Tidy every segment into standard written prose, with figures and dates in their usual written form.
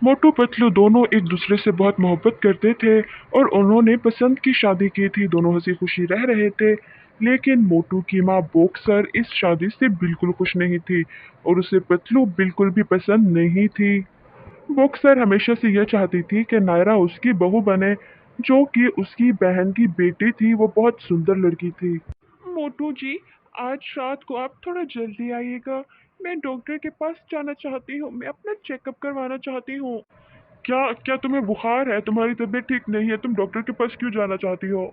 मोटू पतलू दोनों एक दूसरे से बहुत मोहब्बत करते थे और उन्होंने पसंद की शादी की थी। दोनों हंसी खुशी रह रहे थे। लेकिन मोटू की माँ बोक्सर इस शादी से बिल्कुल खुश नहीं थी और उसे पतलू बिल्कुल भी पसंद नहीं थी। बोक्सर हमेशा से यह चाहती थी कि नायरा उसकी बहू बने, जो कि उसकी बहन की बेटी थी। वो बहुत सुंदर लड़की थी। मोटू जी, आज रात को आप थोड़ा जल्दी आइएगा। मैं डॉक्टर के पास जाना चाहती हूँ। मैं अपना चेकअप करवाना चाहती हूँ। क्या क्या तुम्हें बुखार है? तुम्हारी तबीयत ठीक नहीं है? तुम डॉक्टर के पास क्यों जाना चाहती हो?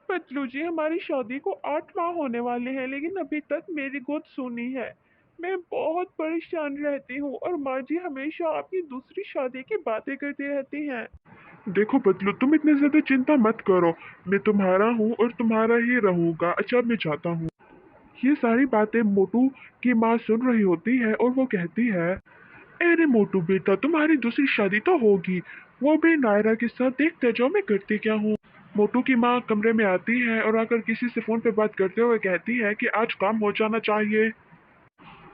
पतलू जी, हमारी शादी को 8 माह होने वाले हैं, लेकिन अभी तक मेरी गोद सूनी है। मैं बहुत परेशान रहती हूँ और माँ जी हमेशा अपनी दूसरी शादी की बातें करती रहती हैं। देखो पतलू, तुम इतने ज्यादा चिंता मत करो। मैं तुम्हारा हूँ और तुम्हारा ही रहूंगा। अच्छा, मैं चाहता हूँ। ये सारी बातें मोटू की माँ सुन रही होती है और वो कहती है, अरे मोटू बेटा, तुम्हारी दूसरी शादी तो होगी, वो भी नायरा के साथ। देखते जाओ मैं करती क्या हूँ। मोटू की माँ कमरे में आती है और आकर किसी से फोन पे बात करते हुए कहती है कि आज काम हो जाना चाहिए।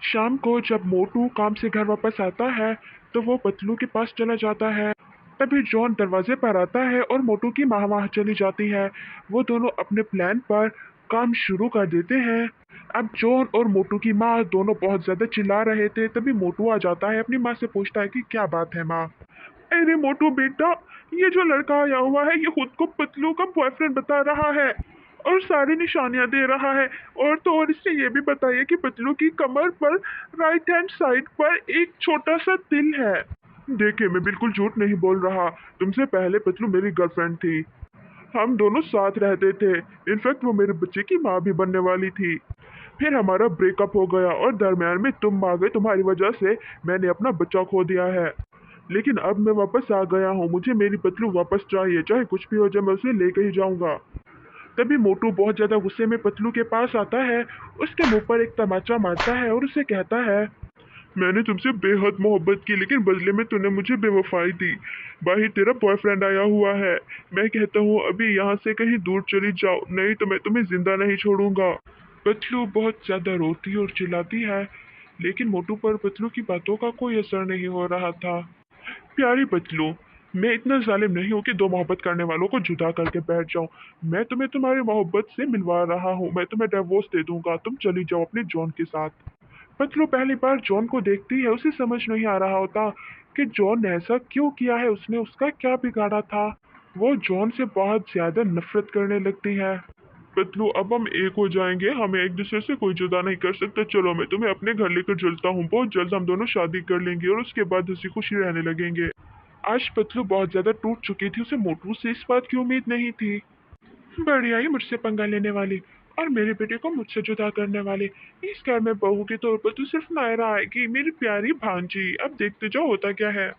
शाम को जब मोटू काम से घर वापस आता है तो वो पतलू के पास चला जाता है। तभी जॉन दरवाजे पर आता है और मोटू की माँ वहाँ चली जाती है। वो दोनों अपने प्लान पर काम शुरू कर देते हैं। अब जॉन और मोटू की माँ दोनों बहुत ज्यादा चिल्ला रहे थे। तभी मोटू आ जाता है, अपनी माँ से पूछता है कि क्या बात है माँ। अरे मोटू बेटा, ये जो लड़का आया हुआ है ये खुद को पतलू का बॉयफ्रेंड बता रहा है और सारी निशानियां दे रहा है। और तो और इसने ये भी बताया कि पतलू की कमर पर राइट हैंड साइड पर एक छोटा सा तिल है। देखिए, मैं बिल्कुल झूठ नहीं बोल रहा। तुमसे पहले पतलू मेरी गर्लफ्रेंड थी। हम दोनों साथ रहते थे। इनफैक्ट वो मेरे बच्चे की माँ भी बनने वाली थी। फिर हमारा ब्रेकअप हो गया और दरमियान में तुम आ गए। तुम्हारी वजह से मैंने अपना बच्चा खो दिया है। लेकिन अब मैं वापस आ गया हूँ। मुझे मेरी पतलू वापस चाहिए, चाहे कुछ भी हो जाए, मैं उसे लेके ही जाऊंगा। तभी मोटू बहुत ज्यादा गुस्से में पतलू के पास आता है, उसके मुंह पर एक तमाचा मारता है और उसे कहता है, मैंने तुमसे बेहद मोहब्बत की, लेकिन बदले में तूने मुझे बेवफाई दी। बाहर तेरा बॉयफ्रेंड आया हुआ है। मैं कहता हूँ अभी यहाँ से कहीं दूर चली जाओ, नहीं तो मैं तुम्हें जिंदा नहीं छोड़ूंगा। पतलू बहुत ज्यादा रोती और चिल्लाती है, लेकिन मोटू पर पतलू की बातों का कोई असर नहीं हो रहा था। प्यारी पतलू, मैं इतना जालिम नहीं हूँ कि दो मोहब्बत करने वालों को जुदा करके बैठ जाऊं। मैं तुम्हें तुम्हारी मोहब्बत से मिलवा रहा हूँ। मैं तुम्हें डिवोर्स दे दूंगा। तुम चली जाओ अपने जॉन के साथ। पतलू पहली बार जॉन को देखती है। उसे समझ नहीं आ रहा होता कि जॉन ने ऐसा क्यों किया है, उसने उसका क्या बिगाड़ा था। वो जॉन से बहुत ज्यादा नफरत करने लगती है। पतलू, अब हम एक हो जाएंगे, हमें एक दूसरे से कोई जुदा नहीं कर सकता। चलो, मैं तुम्हें अपने घर लेकर चलता हूँ। बहुत जल्द हम दोनों शादी कर लेंगे और उसके बाद हंसी खुशी रहने लगेंगे। आज पतलू बहुत ज्यादा टूट चुकी थी। उसे मोटू से इस बात की उम्मीद नहीं थी। बढ़िया ही मुझसे पंगा लेने वाली और मेरे बेटे को मुझसे जुदा करने वाली। इस घर में बहू के तौर पर तो सिर्फ नायरा आएगी, मेरी प्यारी भांजी। अब देखते जाओ होता क्या है।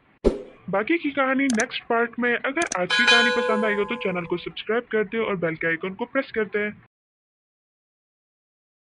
बाकी की कहानी नेक्स्ट पार्ट में। अगर आज की कहानी पसंद आई हो तो चैनल को सब्सक्राइब कर दे और बेल के आइकन को प्रेस कर दे।